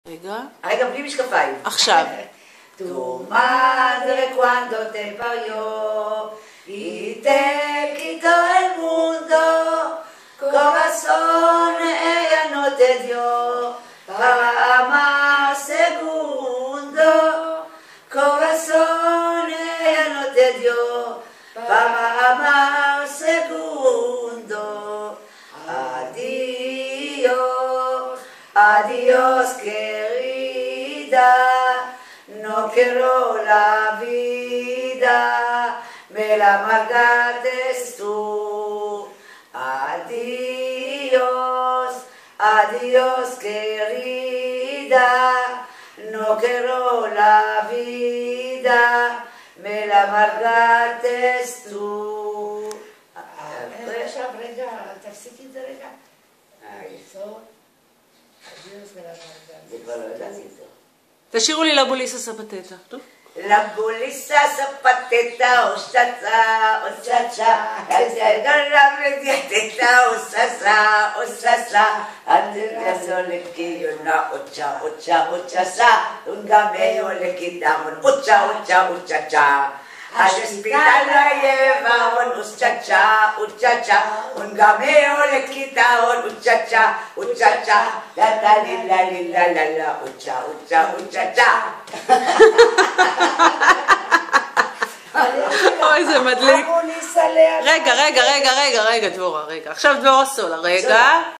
רגע. רגע, בלי משקפיים. עכשיו. Tu madre quando te parió y te quitó el mundo, corazón ella no te dio para amar segundo, corazón ella no te dio para amar segundo. Adiós, adiós querida, no quiero la vida, me la amargaste tú. Adiós, adiós querida, no quiero la vida, me la amargaste tú. עכשיו רגע, תפסיקי את זה רגע. אדיוס ולמרגל. זה כבר לא ידעתי את זה. תשאירו לי לבוליסה סבתטה. טוב? La bolisa zapateta, osacha, osacha, la mediateta, osacha, osacha, antes de que yo no, ocha, ocha, ochacha, un gameo le quitamos, ocha, ocha, ochacha. Al hospital la llevaban, uchacha, uchacha, un gameo le quitaban, uchacha, uchacha, la la la la la la, ucha, ucha, uchacha. אוי, זה מדליק. רגע, דבורה, רגע. עכשיו דבורה סולה, רגע.